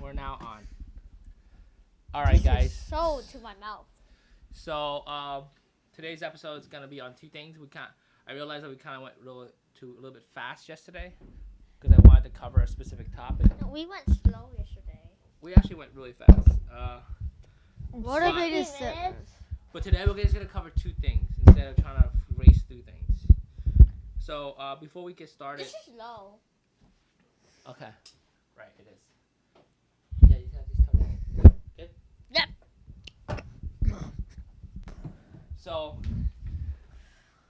we're now on. All right, guys. So to my mouth. So today's episode is gonna be on two things. I realized that we kind of went a little bit fast yesterday because I wanted to cover a specific topic. No, we went slow yesterday. We actually went really fast. Motivated minutes. But today we're just gonna cover two things instead of trying to race through things. So before we get started. This is low. Okay. Right, it is. Yeah, you gotta just tell me. Good? Yep. So,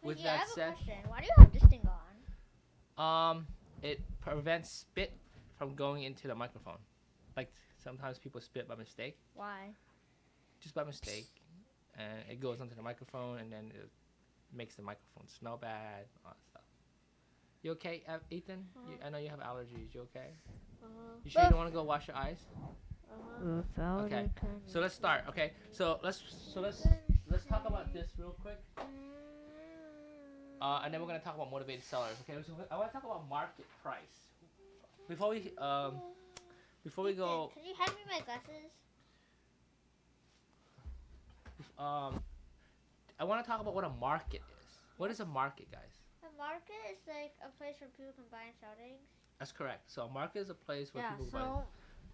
with I that have said, a question. Why do you have this thing on? it prevents spit from going into the microphone. Like, sometimes people spit by mistake. Why? Just by mistake. And it goes onto the microphone, and then it makes the microphone smell bad, all that stuff. You okay, Ethan? I know you have allergies. You okay? You sure you don't want to go wash your eyes? Okay. So let's start. Okay. So let's talk about this real quick. And then we're gonna talk about motivated sellers. Okay. So I want to talk about market price. Before we go, Can you hand me my glasses? I want to talk about what a market is. What is a market, guys? A market is like a place where people can buy and sell things. That's correct. So a market is a place where people buy. So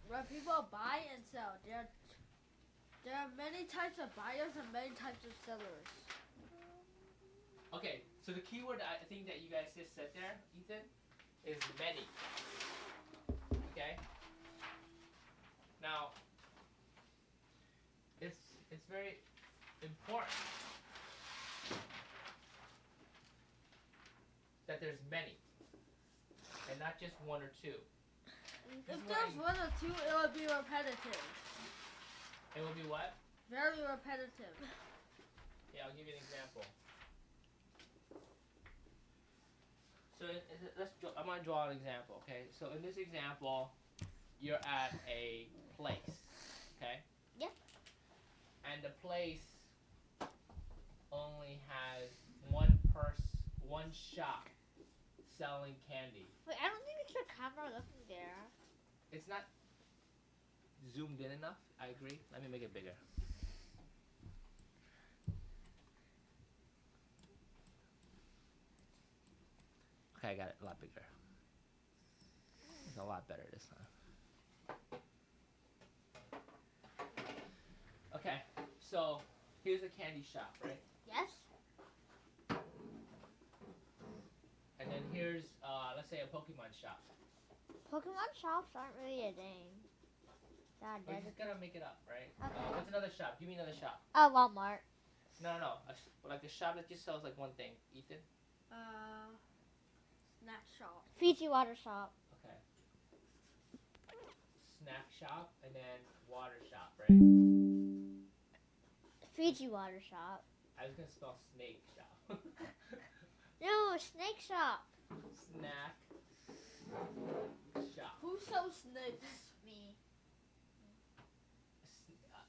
where people buy and sell, there are many types of buyers and many types of sellers. Okay, so the keyword I think that you guys just said there, Ethan, is many. Okay. Now, it's very important that there's many, and not just one or two. If there's one or two, it will be repetitive. It will be what? Very repetitive. Yeah, I'll give you an example. So I'm gonna draw an example, okay? So in this example, you're at a place, okay? Yep. And the place only has one shop selling candy. Wait, I don't think it's your camera looking there. It's not zoomed in enough. I agree. Let me make it bigger. Okay, I got it a lot bigger. It's a lot better this time. Okay, so here's a candy shop, right? Yes. And then here's, let's say, a Pokemon shop. Pokemon shops aren't really a thing. We're just gonna make it up, right? What's another shop? Give me another shop. Walmart. No. Like a shop that just sells like one thing. Ethan? Snack shop. Fiji water shop. Okay. Snack shop and then water shop, right? Fiji water shop. I was gonna spell snake shop. No, snake shop. Snack shop. Who sells snakes? Me.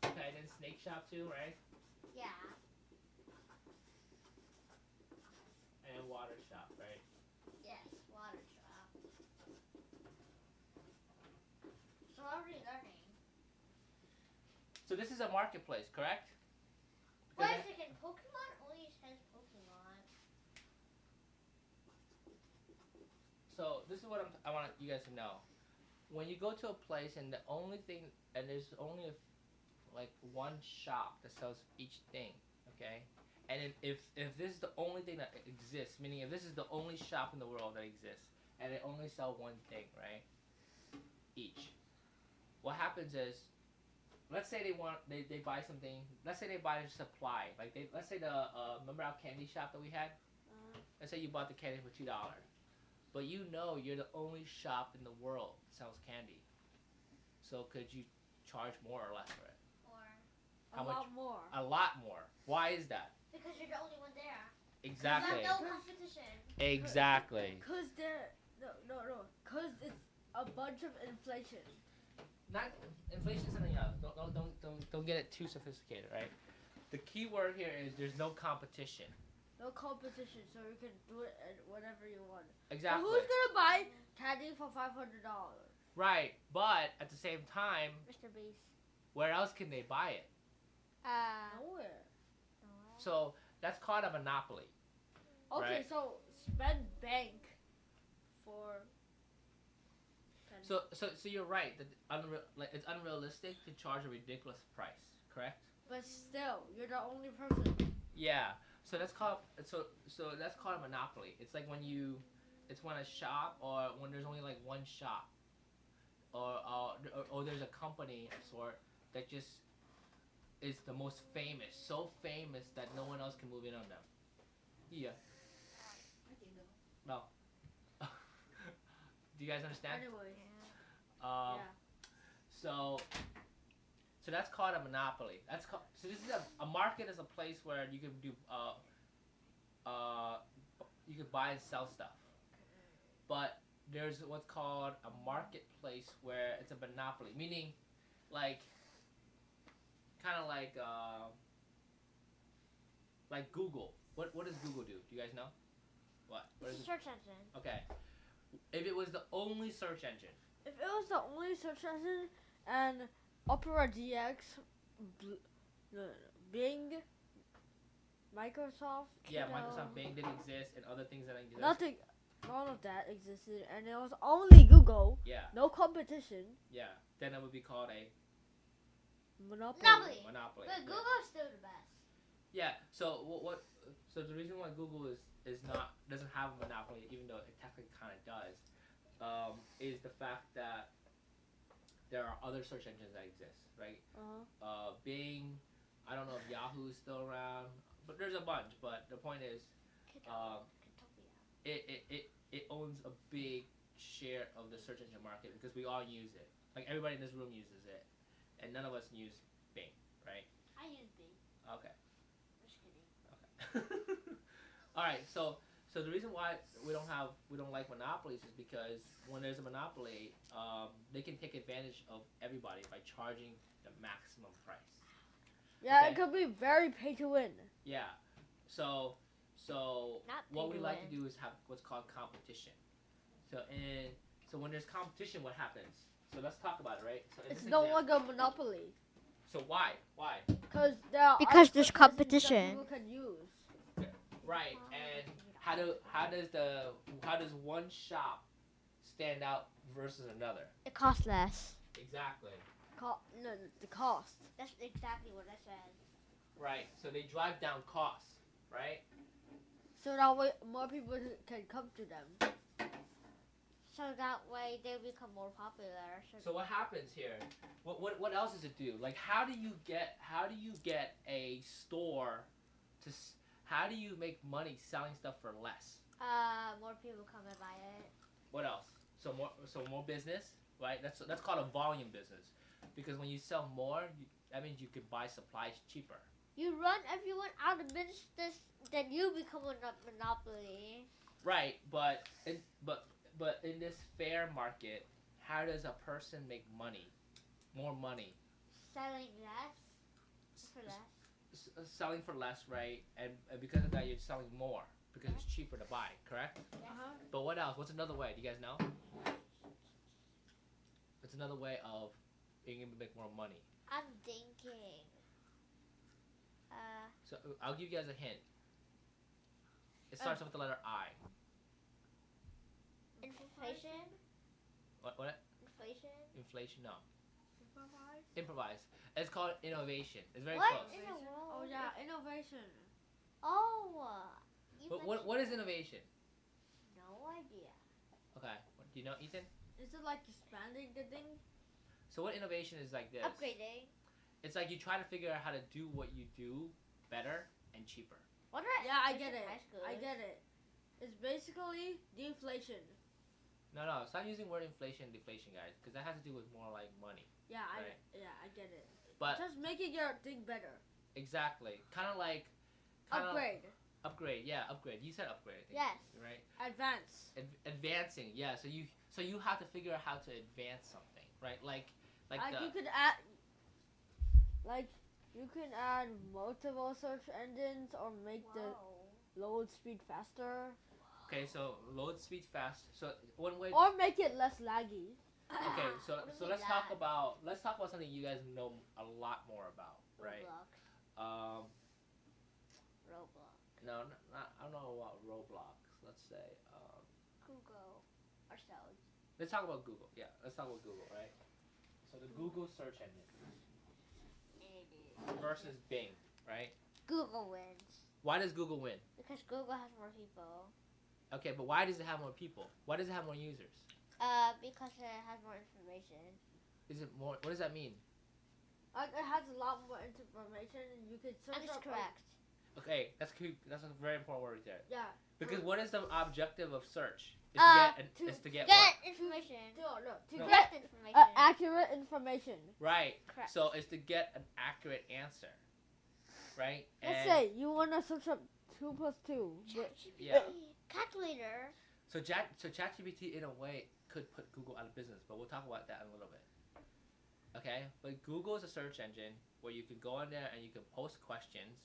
Okay, then snake shop too, right? Yeah. And then water shop, right? Yes, water shop. So what are we learning? So this is a marketplace, correct? Wait a second, Pokemon only says Pokemon. So this is what I want you guys to know. When you go to a place and there's only like one shop that sells each thing, okay? And if this is the only thing that exists, meaning if this is the only shop in the world that exists, and they only sell one thing, right? Each. What happens is, let's say they buy something. Let's say they buy a supply. Let's say remember our candy shop that we had? Let's say you bought the candy for $2, but you know you're the only shop in the world that sells candy. So could you charge more or less for it? A lot more. A lot more. Why is that? Because you're the only one there. Exactly. There's no competition. Exactly. Cause Cause it's a bunch of inflation. Not inflation is something else. Don't get it too sophisticated, right? The key word here is there's no competition. No competition, so you can do it at whatever you want. Exactly. So who's gonna buy candy for $500? Right, but at the same time, Mr. Beast. where else can they buy it? Nowhere. So that's called a monopoly. Okay, Right. so spend bank for. So you're right that it's unrealistic to charge a ridiculous price, correct? But still, you're the only person. Yeah. So that's called a monopoly. It's like it's when a shop or when there's only like one shop, or there's a company of sort that just is the most famous, so famous that no one else can move in on them. Yeah. No. Do you guys understand? Anyways. Um, Yeah. So that's called a monopoly. So this is a market is a place where you can do you can buy and sell stuff. But there's what's called a marketplace where it's a monopoly, meaning like kind of like Google. What does Google do? Do you guys know? What It's is a search engine. Okay. If it was the only search engine. If it was the only search engine and Opera DX, Bing, Microsoft, Yeah, you know, Microsoft Bing didn't exist and other things that exist. nothing, none of that existed, and it was only Google, Yeah, no competition, yeah. Then it would be called a monopoly. monopoly. But Yeah. Google's still the best. Yeah. So what? So the reason why Google is not doesn't have a monopoly, even though it technically kind of does, is the fact that there are other search engines that exist, right? Bing. I don't know if Yahoo is still around, but there's a bunch. But the point is, it owns a big share of the search engine market because we all use it. Like everybody in this room uses it, and none of us use Bing, right? I use Bing. Okay. Just kidding. Okay. All right. So the reason why we don't like monopolies is because when there's a monopoly, they can take advantage of everybody by charging the maximum price. Yeah, Okay. it could be very pay to win. Yeah. So Not what pay we to like win. to do is have what's called competition. So when there's competition, what happens? So let's talk about it, right? So in It's this no example- longer monopoly. So why? Because there are Because other there's search engines that competition. people can use. Right. And how does one shop stand out versus another? It costs less. Exactly. No, the cost. That's exactly what I said. Right. So they drive down costs, right? So that way more people can come to them. So that way they become more popular. So what happens here? What else does it do? Like how do you get a store to how do you make money selling stuff for less? More people come and buy it. What else? So more business, right? That's called a volume business. Because when you sell more, that means you can buy supplies cheaper. You run everyone out of business, then you become a monopoly. Right, but in this fair market, how does a person make money? More money. Selling less for less. Selling for less, right? And because of that, you're selling more because it's cheaper to buy, correct? But what else? What's another way? Do you guys know? It's another way of being able to make more money. I'm thinking. So I'll give you guys a hint. It starts with the letter I. Inflation? What? Inflation? Inflation? No. Improvise. It's called innovation. It's very What close. in the world? Oh yeah, innovation. Oh. But what is innovation? No idea. Okay. Do you know, Ethan? Is it like expanding the thing? So what innovation is like this? Upgrading. It's like you try to figure out how to do what you do better and cheaper. What are Yeah, I get it. high school? I get it. It's basically deflation. No, stop using word inflation and deflation, guys, because that has to do with more like money. Yeah, Right. I get it. But Just making your thing better. exactly, kind of like Upgrade. Upgrade, yeah, upgrade. You said upgrade, I think. Yes. Right. Advance. Advancing, yeah. So you have to figure out how to advance something, right? Like You could add. Like you can add multiple search engines or make the load speed faster. okay, so load speed fast. So one way. Or make it less laggy. Okay, so What do so we let's talk got? about something you guys know a lot more about, right? Roblox. Um, Roblox. no, not I don't know about Roblox. Let's say Google. Ourselves. let's talk about Google. Yeah, let's talk about Google, right? So the Google search engine versus Bing, right? Google wins. Why does Google win? Because Google has more people. Okay, but why does it have more people? Why does it have more users? Because it has more information. Is it more? What does that mean? It has a lot more information, and you can search And it's up. correct. Okay, that's a very important word right there. Yeah. Because what is the objective of search? Is to get Get what? information. No, to No. get Correct information. accurate information. Right. Correct. So it's to get an accurate answer, right? Let's And say you want to search up 2 plus 2. yeah. Calculator. So ChatGPT in a way could put Google out of business, but we'll talk about that in a little bit. Okay, but Google is a search engine where you can go in there and you can post questions,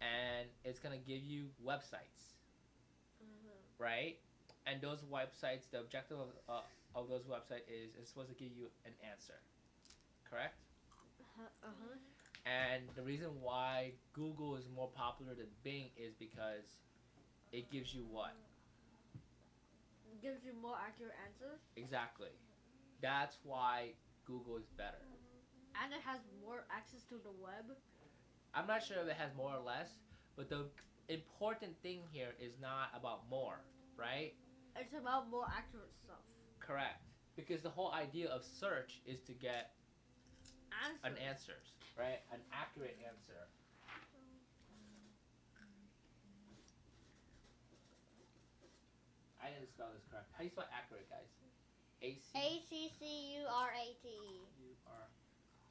and it's gonna give you websites, right? And those websites, the objective of those websites is it's supposed to give you an answer, correct? And the reason why Google is more popular than Bing is because it gives you what? It gives you more accurate answers, Exactly. That's why Google is better. and it has more access to the web. I'm not sure if it has more or less, but the important thing here is not about more, right? It's about more accurate stuff. Correct. Because the whole idea of search is to get an answers, right? An accurate answer. I didn't spell this correct. How do you spell accurate, guys? ACCURAT. U-R-A-T.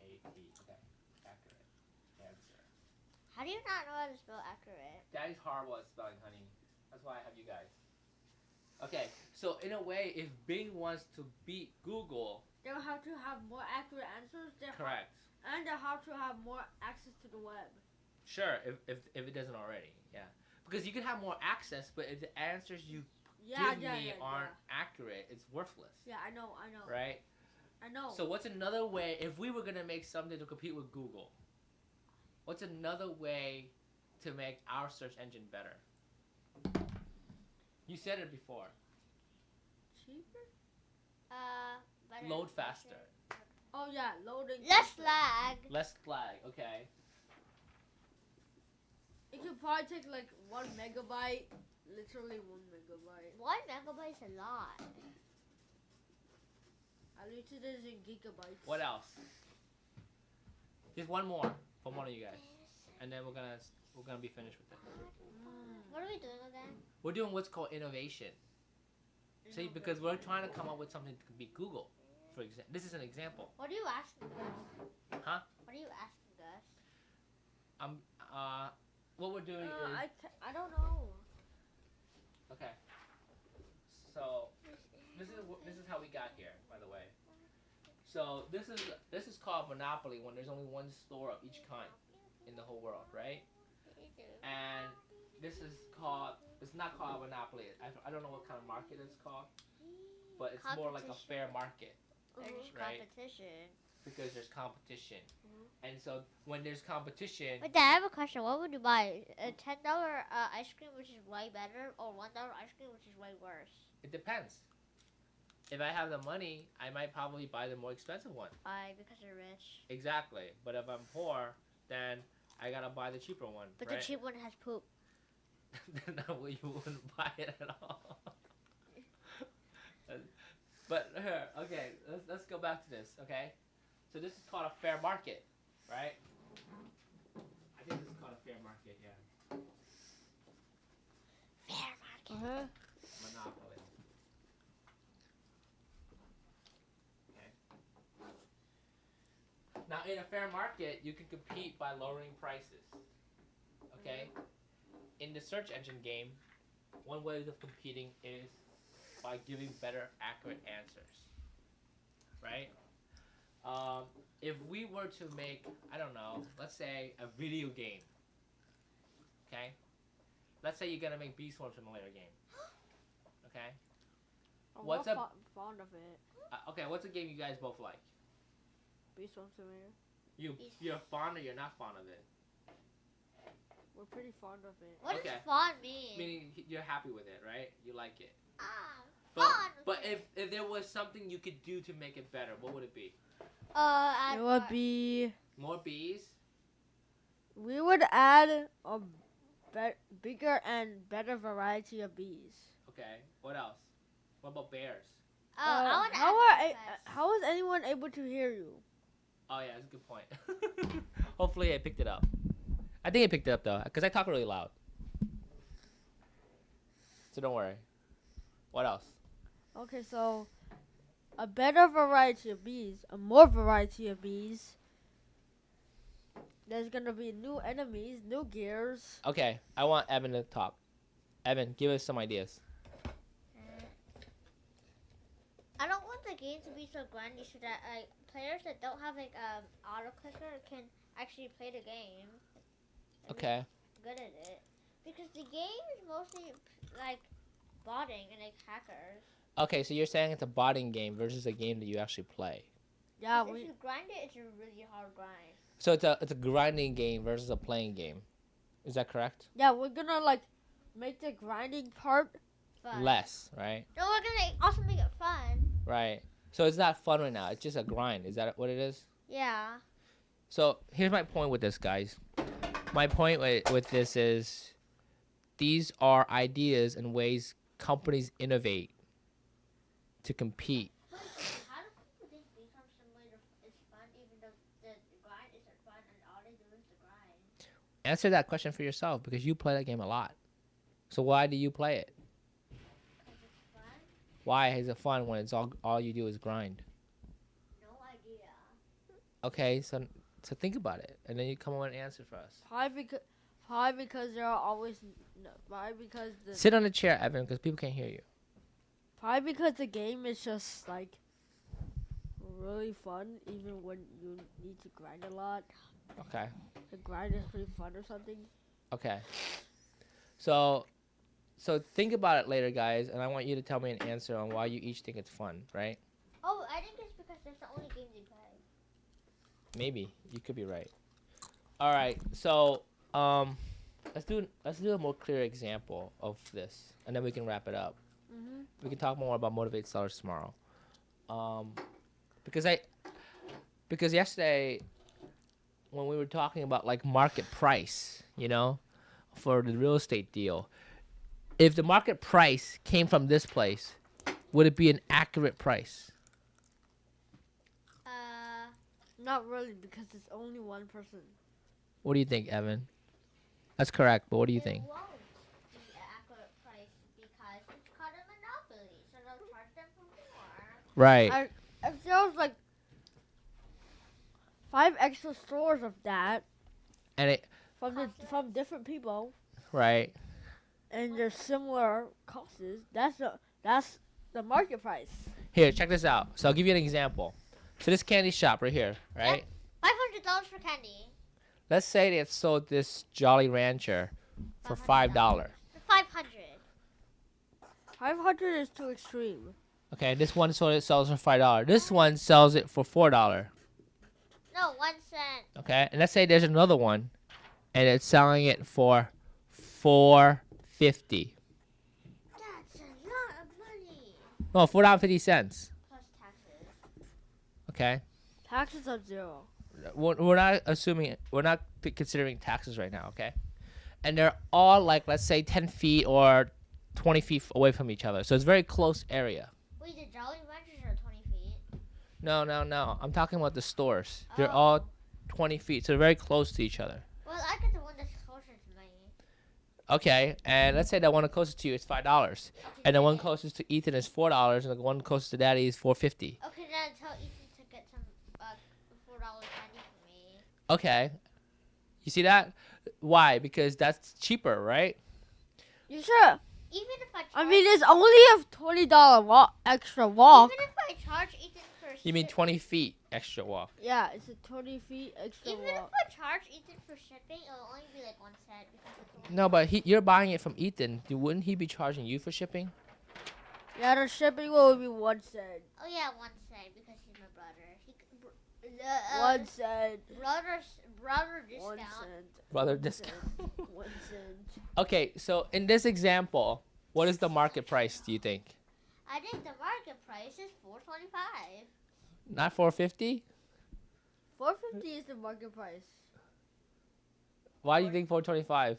Okay. Accurate answer. How do you not know how to spell accurate? Daddy's horrible at spelling, honey. That's why I have you guys. Okay, so in a way, if Bing wants to beat Google, They'll have to have more accurate answers. correct. And they'll have to have more access to the web. Sure, if it doesn't already, yeah. Because you can have more access, but if the answers you give me aren't accurate, it's worthless, Yeah, I know. right? I know. So what's another way, if we were going to make something to compete with Google, what's another way to make our search engine better? You said it before. Cheaper? Better Load information. faster. Oh yeah, loading. Less faster. lag. Less lag, okay. It could probably take like 1 megabyte. Literally 1 megabyte. 1 megabyte's a lot. At least it is in gigabytes. What else? Just one more from one of you guys, and then we're gonna be finished with it. What are we doing again? We're doing what's called innovation. See, because we're trying to come up with something to beat Google. For example, this is an example. What are you asking us? Huh? What are you asking us? What we're doing is I don't know. okay. So this is how we got here, by the way. So this is called Monopoly when there's only one store of each kind in the whole world, right? And this is called, it's not called Monopoly. I don't know what kind of market it's called, but it's more like a fair market There's Right. competition. because there's competition. And so when there's competition, But Dad, I have a question. What would you buy? A $10 ice cream, which is way better, or $1 ice cream, which is way worse? it depends. If I have the money, I might probably buy the more expensive one. Why? Because you're rich. Exactly. But if I'm poor, then I gotta buy the cheaper one, But right? the cheap one has poop. Then you wouldn't buy it at all. But here, okay, let's go back to this, okay? So this is called a fair market, right? I think this is called a fair market, yeah. Fair market. Monopoly. Okay. Now in a fair market, you can compete by lowering prices. Okay? In the search engine game, one way of competing is by giving better accurate answers. Right? If we were to make, I don't know, let's say a video game. Okay? Let's say you're gonna make Beast Swarm Simulator game. Okay? I'm What's not up? fond of it. Okay, what's a game you guys both like? Beast Wars Simulator. You're fond or you're not fond of it? We're pretty fond of it. What Okay. does fun mean? Meaning you're happy with it, right? You like it. Ah, But, fun. but if there was something you could do to make it better, what would it be? It would be. More bees? We would add a bigger and better variety of bees. Okay. What else? What about bears? I want to how is anyone able to hear you? Oh yeah, that's a good point. Hopefully I picked it up. I think I picked it up though, because I talk really loud. So don't worry. What else? Okay, so a better variety of bees, a more variety of bees. There's gonna be new enemies, new gears. Okay, I want Evan to talk. Evan, give us some ideas. I don't want the game to be so grindy so that players that don't have auto clicker can actually play the game. And be Okay. Good at it, because the game is mostly like botting and like hackers. Okay, so you're saying it's a botting game versus a game that you actually play. Yeah, If you grind it, it's a really hard grind. So it's a grinding game versus a playing game. Is that correct? we're gonna make the grinding part. Fun. Less, right? No, we're gonna also make it fun. Right. So it's not fun right now. It's just a grind. Is that what it is? Yeah. So here's my point with this, guys. My point with this is these are ideas and ways companies innovate to compete. How do people think Beast Wars Simulator is fun even though the grind isn't fun and all they do is the grind? Answer that question for yourself because you play that game a lot. So why do you play it? Because it's fun? Why is it fun when it's all you do is grind? No idea. Okay, so think about it, and then you come up with an answer for us. Probably because there are always. No, probably because Sit on the chair, Evan, because people can't hear you. Probably because the game is just really fun, even when you need to grind a lot. Okay. The grind is pretty fun or something. Okay. So think about it later, guys, and I want you to tell me an answer on why you each think it's fun, right? Oh, I think it's because that's the only game they play. Maybe you could be right. All right. So let's do a more clear example of this, and then we can wrap it up. Mhm. We can talk more about Motivate Sellers tomorrow. Because yesterday when we were talking about market price, for the real estate deal, if the market price came from this place, would it be an accurate price? Not really, because it's only one person. What do you think, Evan? That's correct, but what do you think? It won't be an accurate price because it's called a monopoly, so they'll charge them for more. Right. If there was 5 extra stores of that And it from different people, right. and they're similar costs, that's the market price. Here, check this out. So I'll give you an example. So this candy shop right here, right? $500 for candy. Let's say they had sold this Jolly Rancher for $5. For 500. 500 is too extreme. Okay, this one sells for $5. This one sells it for $4. No, 1 cent. Okay, and let's say there's another one, and it's selling it for $4.50. That's a lot of money. No, $4.50. Plus taxes. Okay, Taxes are 0. we're not considering taxes right now. Okay, and they're all let's say 10 feet or 20 feet away from each other, so it's a very close area. Wait, the Jolly Ranchers are 20 feet? No. I'm talking about the stores. They're Oh. all 20 feet, so they're very close to each other. Well, I get the one that's closer to me. Okay, and let's say that one closest to you is $5, Okay, and the one then- closest to Ethan is $4, and the one closest to Daddy is $4.50. Okay, then tell Ethan to get some $4 candy for me. Okay, you see that? Why? Because that's cheaper, right? You sure? Even if I charge, I mean, it's only a $20 extra walk. even if I charge Ethan for You mean ship- 20 feet extra walk? Yeah, it's a 20 feet extra Even if walk. I charge Ethan for shipping, it'll only be 1 cent because it's only No, but you're buying it from Ethan. Wouldn't he be charging you for shipping? Yeah, the shipping will be 1 cent. Oh yeah, 1 cent. cent because he's my brother. One cent. Brother 1 discount. cent. Brother 1 discount. cent, 1 cent. Okay, so in this example, what is the market price, do you think? I think the market price is $4.25. Not 450? $4.50 is the market price. Why do you think 425?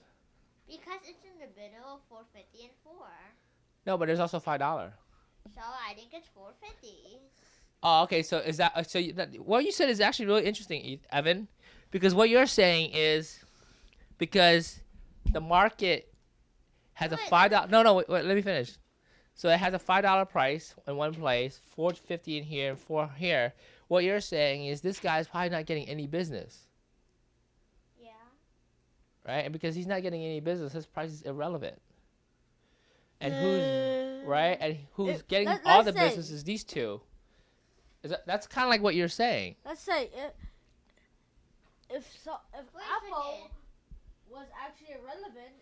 Because it's in the middle of $4.50 and $4. No, but there's also $5. So I think it's $4.50. Oh, okay. So is that what you said is actually really interesting, Evan, because what you're saying is because the market has a Wait, $5. No, wait, let me finish. So it has a $5 price in one place, $4.50 in here, and $4 here. What you're saying is this guy's probably not getting any business, Yeah. right? And because he's not getting any business, his price is irrelevant. And who's getting all the business is these two. That's kind of like what you're saying. Let's say if Wait a Apple second. was actually irrelevant,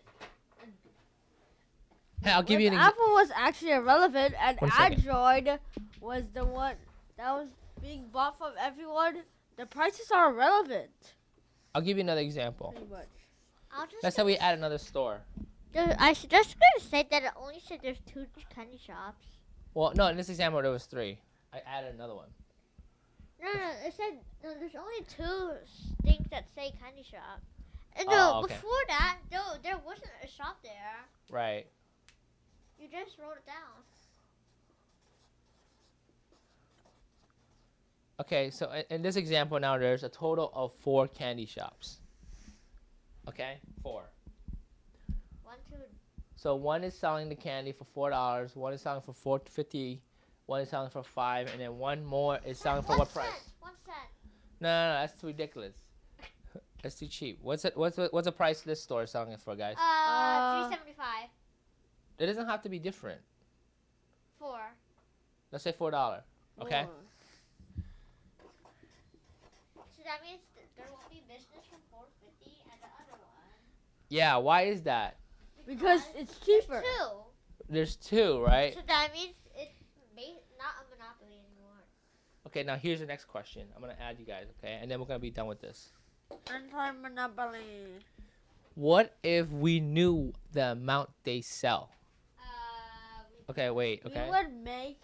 Hey, I'll give you an if example. Apple was actually irrelevant and 1 second. Android was the one that was being bought from everyone, the prices are irrelevant. I'll give you another example. Pretty much. Let's say we add another store. I should just gonna say that it only said there's 2 candy shops. Well, no, in this example there was 3. I added another one. No, it said there's only 2 things that say candy shop. And Oh, okay. before that, there wasn't a shop there. Right. You just wrote it down. Okay, so in this example now there's a total of 4 candy shops. Okay? 4. 1, 2. So one is selling the candy for $4, one is selling for $4.50, one is selling for $5, and then one more is selling for what price? 1 cent. No, that's ridiculous. That's too cheap. What's the price this store is selling it for, guys? $3.75. It doesn't have to be different. 4. Let's say $4. Okay? So that means there won't be business from $4.50 and the other one. Yeah, why is that? Because it's cheaper. There's 2. There's 2, right? So that means it's not a monopoly anymore. Okay, now here's the next question. I'm going to add you guys, okay? And then we're going to be done with this. Anti-monopoly. What if we knew the amount they sell? Okay, wait, We okay? would make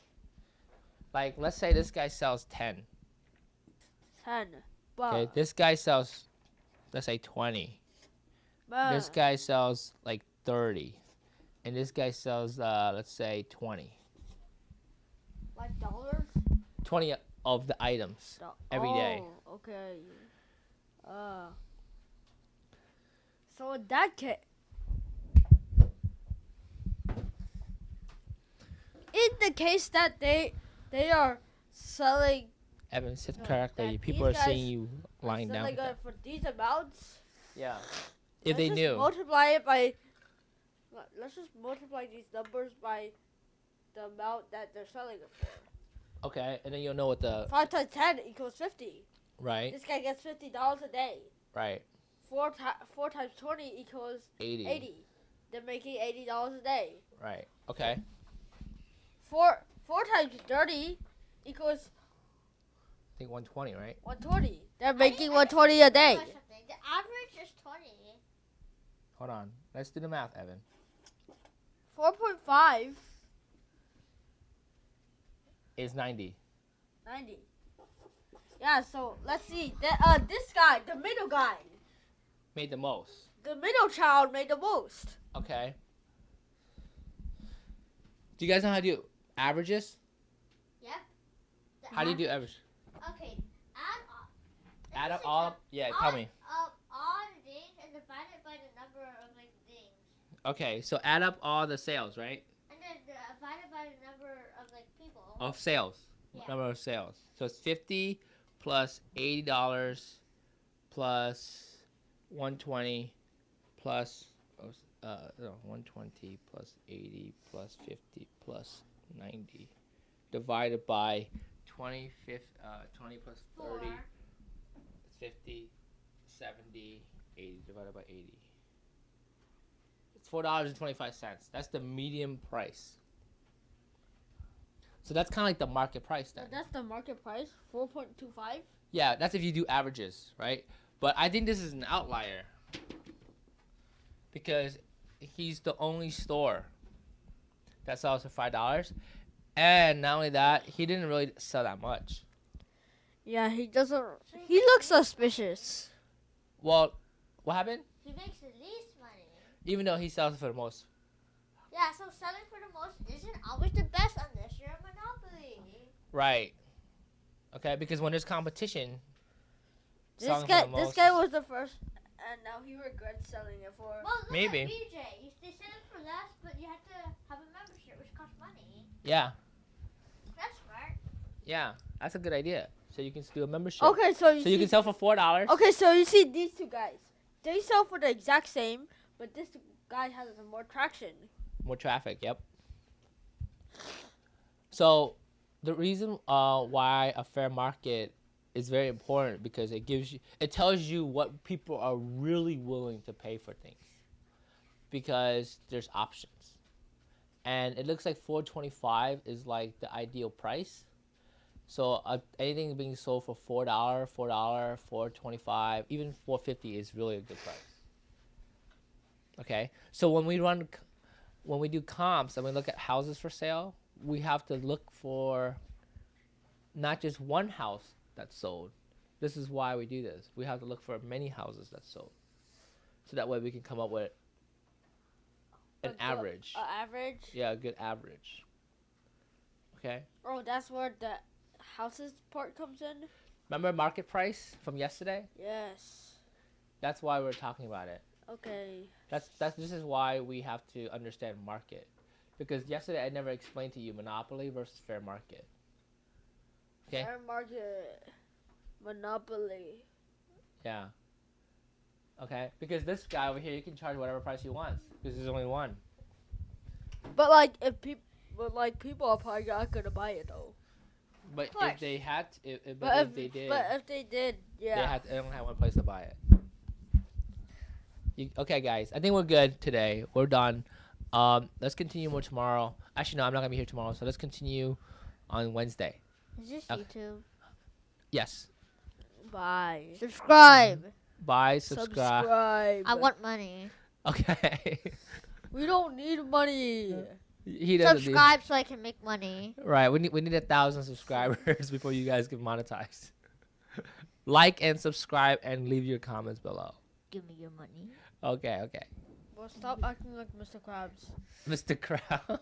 Like, let's say this guy sells 10. 10. Okay, this guy sells, let's say 20. This guy sells like 30. And this guy sells, let's say 20. Like dollars? 20 of the items every day. Oh, okay. So in that case, in the case that they are selling Evan, sit No, correctly. that People are these guys seeing you lying down. selling it for these amounts, Yeah. If let's they just knew. multiply it by. Let's just multiply these numbers by the amount that they're selling it for. Okay, and then you'll know what the 5 times 10 equals 50. right, This guy gets $50 a day. right, 4 times 20 equals 80. 80. They're making $80 a day. Right. Okay. 4 times 30 equals I think 120, right? 120. They're making 120 a day. The average is 20. Hold on. Let's do the math, Evan. 4.5. Is 90. 90. Yeah, so let's see. This guy, the middle guy, Made the most. the middle child made the most. Okay. Do you guys know how to do averages? Yep. How do you do average? Okay, Add up all. Yeah, tell me. All the things and divide it by the number of like things. Okay, so add up all the sales, right? And then divide it by the number of like people. Of sales. Yeah. Number of sales. So it's 50 plus $80 plus 120 plus 120 plus 80 plus 50 plus 90 divided by 20 plus 30 4. 50 70 80 divided by 80. It's $4.25. That's the median price. So that's kind of like the market price then. That's the market price, 4.25. Yeah, that's if you do averages, right? But I think this is an outlier because he's the only store that sells for $5, and not only that, he didn't really sell that much. Yeah, he doesn't. He looks suspicious. Well, what happened? He makes the least money. Even though he sells for the most. Yeah, so selling for the most isn't always the best unless you're a monopoly. Right. Okay, because when there's competition, This selling guy, for the most this guy is- was the first, and now he regrets selling it for. Well, look Maybe. at BJ. They sell it for less, but you have to have a membership, which costs money. Yeah, That's smart. yeah, that's a good idea. So you can do a membership. Okay, so you So you see, can sell for $4. okay, so you see these two guys. They sell for the exact same, but this guy has more traction. More traffic. Yep. So the reason why a fair market is very important because it tells you what people are really willing to pay for things because there's options, and it looks like 425 is like the ideal price. So anything being sold for $4, $4.25, even $4.50 is really a good price. Okay, so when we do comps and we look at houses for sale, we have to look for not just one house that's sold. This is why we do this. We have to look for many houses that's sold, so that way we can come up with an average. Average. Yeah, a good average. Okay. Oh, that's where the houses part comes in. Remember market price from yesterday? Yes. That's why we're talking about it. Okay. This is why we have to understand market, because yesterday I never explained to you monopoly versus fair market. Okay. Fair market. Monopoly. Yeah. Okay, because this guy over here, you can charge whatever price he wants because there's only one. But like if people are probably not gonna buy it though. But course. if they had, if they did, But if they did, yeah. they only have one place to buy it. Okay, guys, I think we're good today. We're done. Let's continue more tomorrow. Actually, no, I'm not gonna be here tomorrow, so let's continue on Wednesday. Is this Okay. YouTube? Yes. Buy. Subscribe. Bye. Subscribe. I want money. Okay. We don't need money. He doesn't. Subscribe so I can make money. Right. We need 1,000 subscribers before you guys get monetized. Like and subscribe and leave your comments below. Give me your money. Okay. Well, stop acting like Mr. Krabs. Mr. Crow.